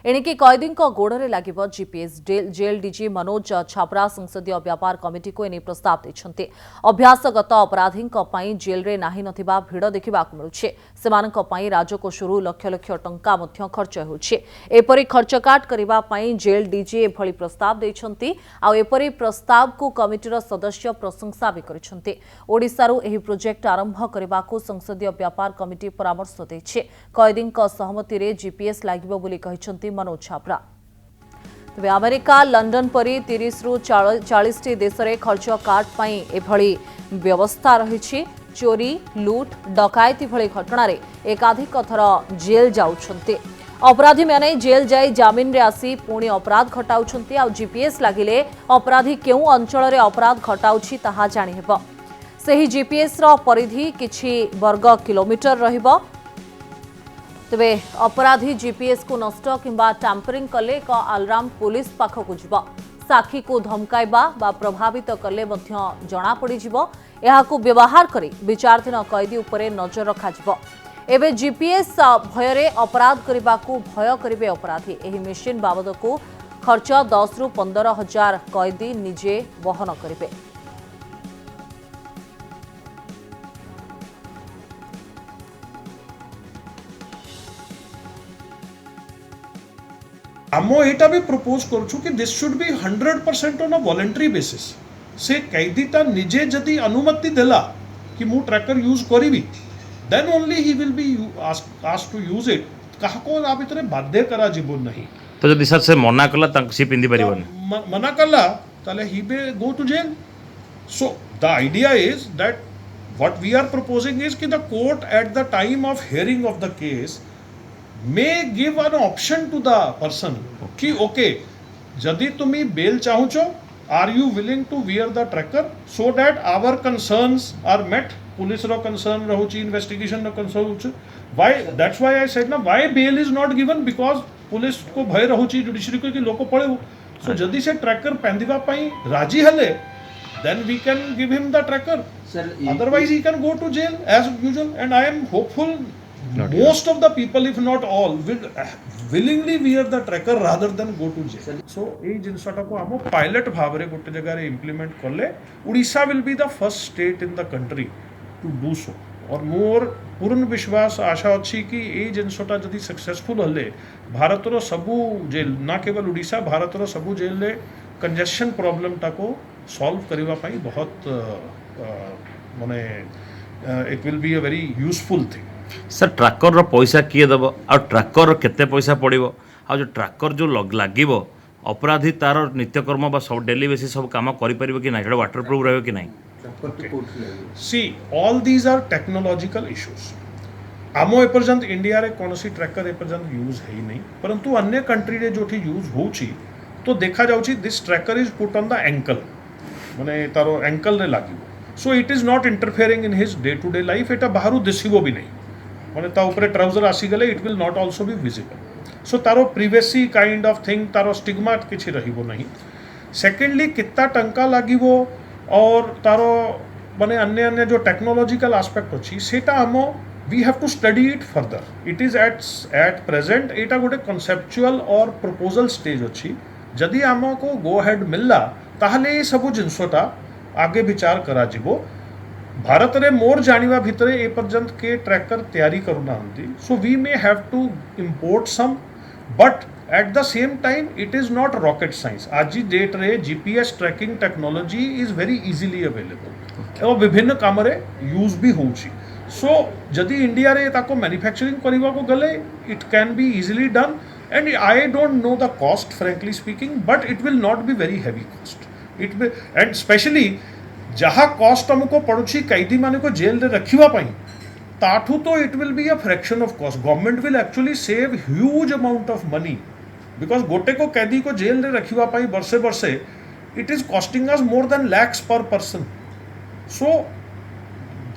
एणिकी कैदी गोड़े लगे जीपीएस जेल डीजी मनोज छाबरा संसदीय व्यापार कमिटी को एने प्रस्ताव देते अभ्यासगत अपराधी जेल रे नाही नथिबा भिड़ देखा मिलूचे राजकोषरू लक्ष लक्ष टंका खर्च होपरी खर्चकाट करने जेल डीजी एभली प्रस्ताव देते आउपरी प्रस्ताव को कमिटीर सदस्य प्रशंसा भी करछन्ते। ओडिशारू एही प्रोजेक्ट आरंभ करने को संसदीय व्यापार कमिटी परामर्श देछि। कैदी सहमति रे जीपीएस लागिबो बोली कहिसन्ते मनोज छाबरा। तबे अमेरिका लंडन परी 30 रु 40 टी देश रे खर्च काट पई एभली व्यवस्था रहिछि। चोरी लूट डकायती भली घटना रे एकाधिक थर जेल जाउछन्ते। अपराधी माने जेल जाई जामिन रे आसी पुणी अपराध घटाउछन्ते। आ जीपीएस लागिले अपराधी केउ अंचल रे अपराध घटाउछि ताहा जानि हेबो। सही जीपीएस रो परिधि किछि वर्ग किलोमीटर रहिबो। तेबे अपराधी जीपीएस को नष्ट किंबा टैंपरिंग कले एक अलार्म पुलिस पाखक जीव। साक्षी को धमकाइबा बा प्रभावित कले मध्य जणा पड़ी जीवो। एहाकू व्यवहार करी विचाराधीन कैदी उपरे नजर रखा जीवो। एबे जीपीएस भयरे अपराध करने को भय करिवे अपराधी। एही मेशिन बाबद को खर्च 10 रु 15 हजार कैदी निजे वहन करिवे। आमो एटा भी प्रपोज करूछु कि this should be 100% on a voluntary basis. से कैदीटा निजे जदि अनुमति देला कि मु ट्रैकर यूज करिवि then only he will be asked to use it. काहको आ भितरे बाध्य करा जीवो नहीं। तो जदि सर से मना कला तांक सी पिंदी परिबन मना कला ताले he be go to jail. So the idea is that what we are proposing is कि the court at the time of hearing of the case may give an option to the person कि okay जदि तुम्ही bail चाहुचो are you willing to wear the tracker so that our concerns are met। Police रो concern रहुची investigation रो concern रहुची। why that's why I said ना why bail is not given because police को भय रहुची judiciary को कि लोको पळे। so जदि से tracker पेंदिबा पई राजी हले then we can give him the tracker sir, otherwise he can go to jail as usual and I am hopeful most of the people if not all will willingly wear the tracker rather than go to jail। so ei jinsata ko amo pilot bhavare gote jaga re implement kale Odisha will be the first state in the country to do so। और मोर पूर्ण विश्वास आशा अच्छी कि ए जिनसटा जदि successful हले भारत रो सबु jail ना केवल ओडिशा भारत रो सबु जेल ले कंजेशन प्रॉब्लम टा को सॉल्व करबा पई बहुत माने it will be a very useful thing. Sir tracker रो पैसा किए दब आ ट्रैकर रो केते पैसा पड़िबो आ जो ट्रैकर जो लागिबो अपराधी तार नित्यकर्म बा सब डेली बेसिस सब काम करि परिबो कि नै एटा वाटर प्रूफ रहबो कि नै। See all these are technological issues. आमो एपर्यंत इंडिया रे कोनोसी ट्रैकर एपर्यंत यूज है नहीं परंतु अन्य कंट्री रे जोठी यूज होउची तो देखा जाउची this tracker is put on the ankle माने तारो एंकल रे लागिबो। So it is not interfering in his day to day life. एटा बाहरु दिसिबो भी नहीं माने ता ऊपर ट्राउजर आसी गले it will not also be visible. So taro privacy kind of thing taro stigma किछि रहिबो नहीं। सेकेंडली कितना टंका लागिबो और तारो माने अन्य अन्य जो टेक्नोलॉजिकल एस्पेक्ट अछि सेटा हमो we have to study it further. It is at present एटा गोटे कॉन्सेप्चुअल और प्रपोजल स्टेज अछि। जदि हमको गो हेड मिलला ताहले ए सब जिनसटा आगे विचार करा जिवो। भारत रे मोर जानिबा भितरे ए पर्यंत के ट्रैकर तैयारी करूना हंती। So we may have to import some but at the same time it is not rocket science. आज डेट रे GPS tracking technology is very easily available और विभिन्न काम रे यूज भी होउची। सो जदि इंडिया रे ताको मैन्युफैक्चरिंग करबा को गले it can be easily done and I don't know the cost frankly speaking but it will not be very heavy cost. It will and specially जहाँ कॉस्ट हमको पड़ुछि कैदी माने को जेल रे रखिबा पई ताठू तो it will be a fraction of cost. Government will actually save huge amount of money because गोटे को कैदी को जेल रे रखिबा पई वर्षे वर्षे it is costing us more than lakhs per person. So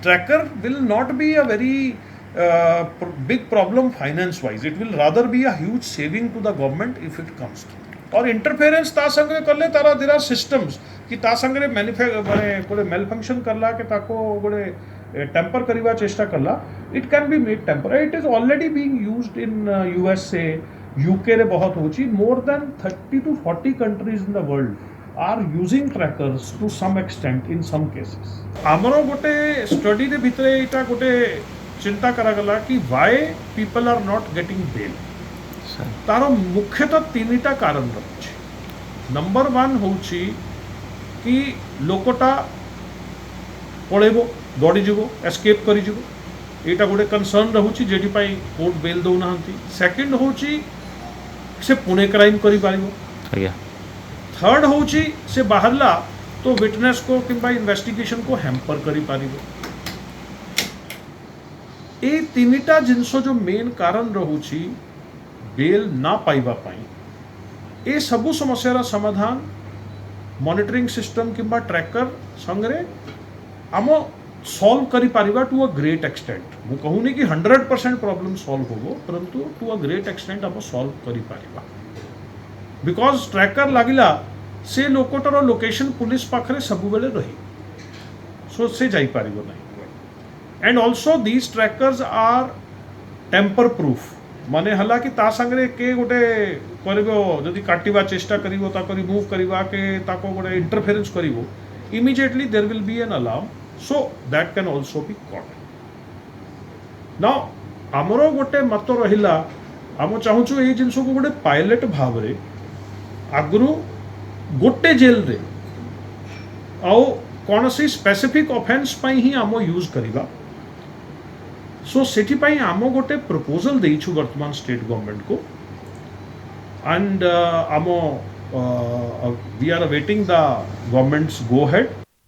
tracker will not be a very big problem finance wise. It will rather be a huge saving to the government if it comes और interference ता संगे करले तारा there are systems कि ता संगे माने कोले mail function करला के ताको गोले टेम्पर करिवा चेष्टा करला it can be made tamper. It is already being used in USA UK रे बहुत होची more than 30 to 40 countries in the world are using trackers to some extent in some cases आमर गोटे स्टडी रे भितरे एटा गोटे चिंता करागला कि why people are not getting bail तार मुख्यतः तीनटा कारण रही नंबर वन होची कि लोकटा पळेबो दौड़ीଯିव एस्केप करिजिव एटा गोटे कंसर्न रहुची जेटी पाई कोर्ट बेल दौना सेकंड होची से पुणे क्राइम करि पारिबो आज्ञा थर्ड होची से बाहरला तो विटनेस को किंबा इन्वेस्टिगेशन को हैम्पर करि पारिबो ए तीनटा जिनसो जो मेन कारण रहुची बेल ना पाइबा पाई ए सबु समस्यार समाधान मॉनिटरिंग सिस्टम किंबा ट्रैकर संगरे आम सॉल्व करि पारिबा टू अ ग्रेट एक्सटेंट मु कहूनी कि 100% प्रॉब्लम सॉल्व होबो परंतु टू अ ग्रेट एक्सटेंट आम सॉल्व करि पारिबा बिकॉज ट्रैकर लागिला से लोकटर लोकेशन पुलिस पाखरे सब बेले रही सो से जाई पारिबो नहीं and also these trackers are tamper proof माने हला कि ता संगरे के गोटे करिवो जदि काटिबा चेष्टा करिवो ताको रिमूव करिवा के ताको गोटे interference करिवो immediately there will be an alarm so that can also be caught now amaro gote mato rahila amo chahuchu ei jinso ko gote pilot bhavre agru gote jail re au konosi specific offense pai hi amo use kariba so seti pai amo gote proposal deichu vartman state government ko and amo we are awaiting the government's go ahead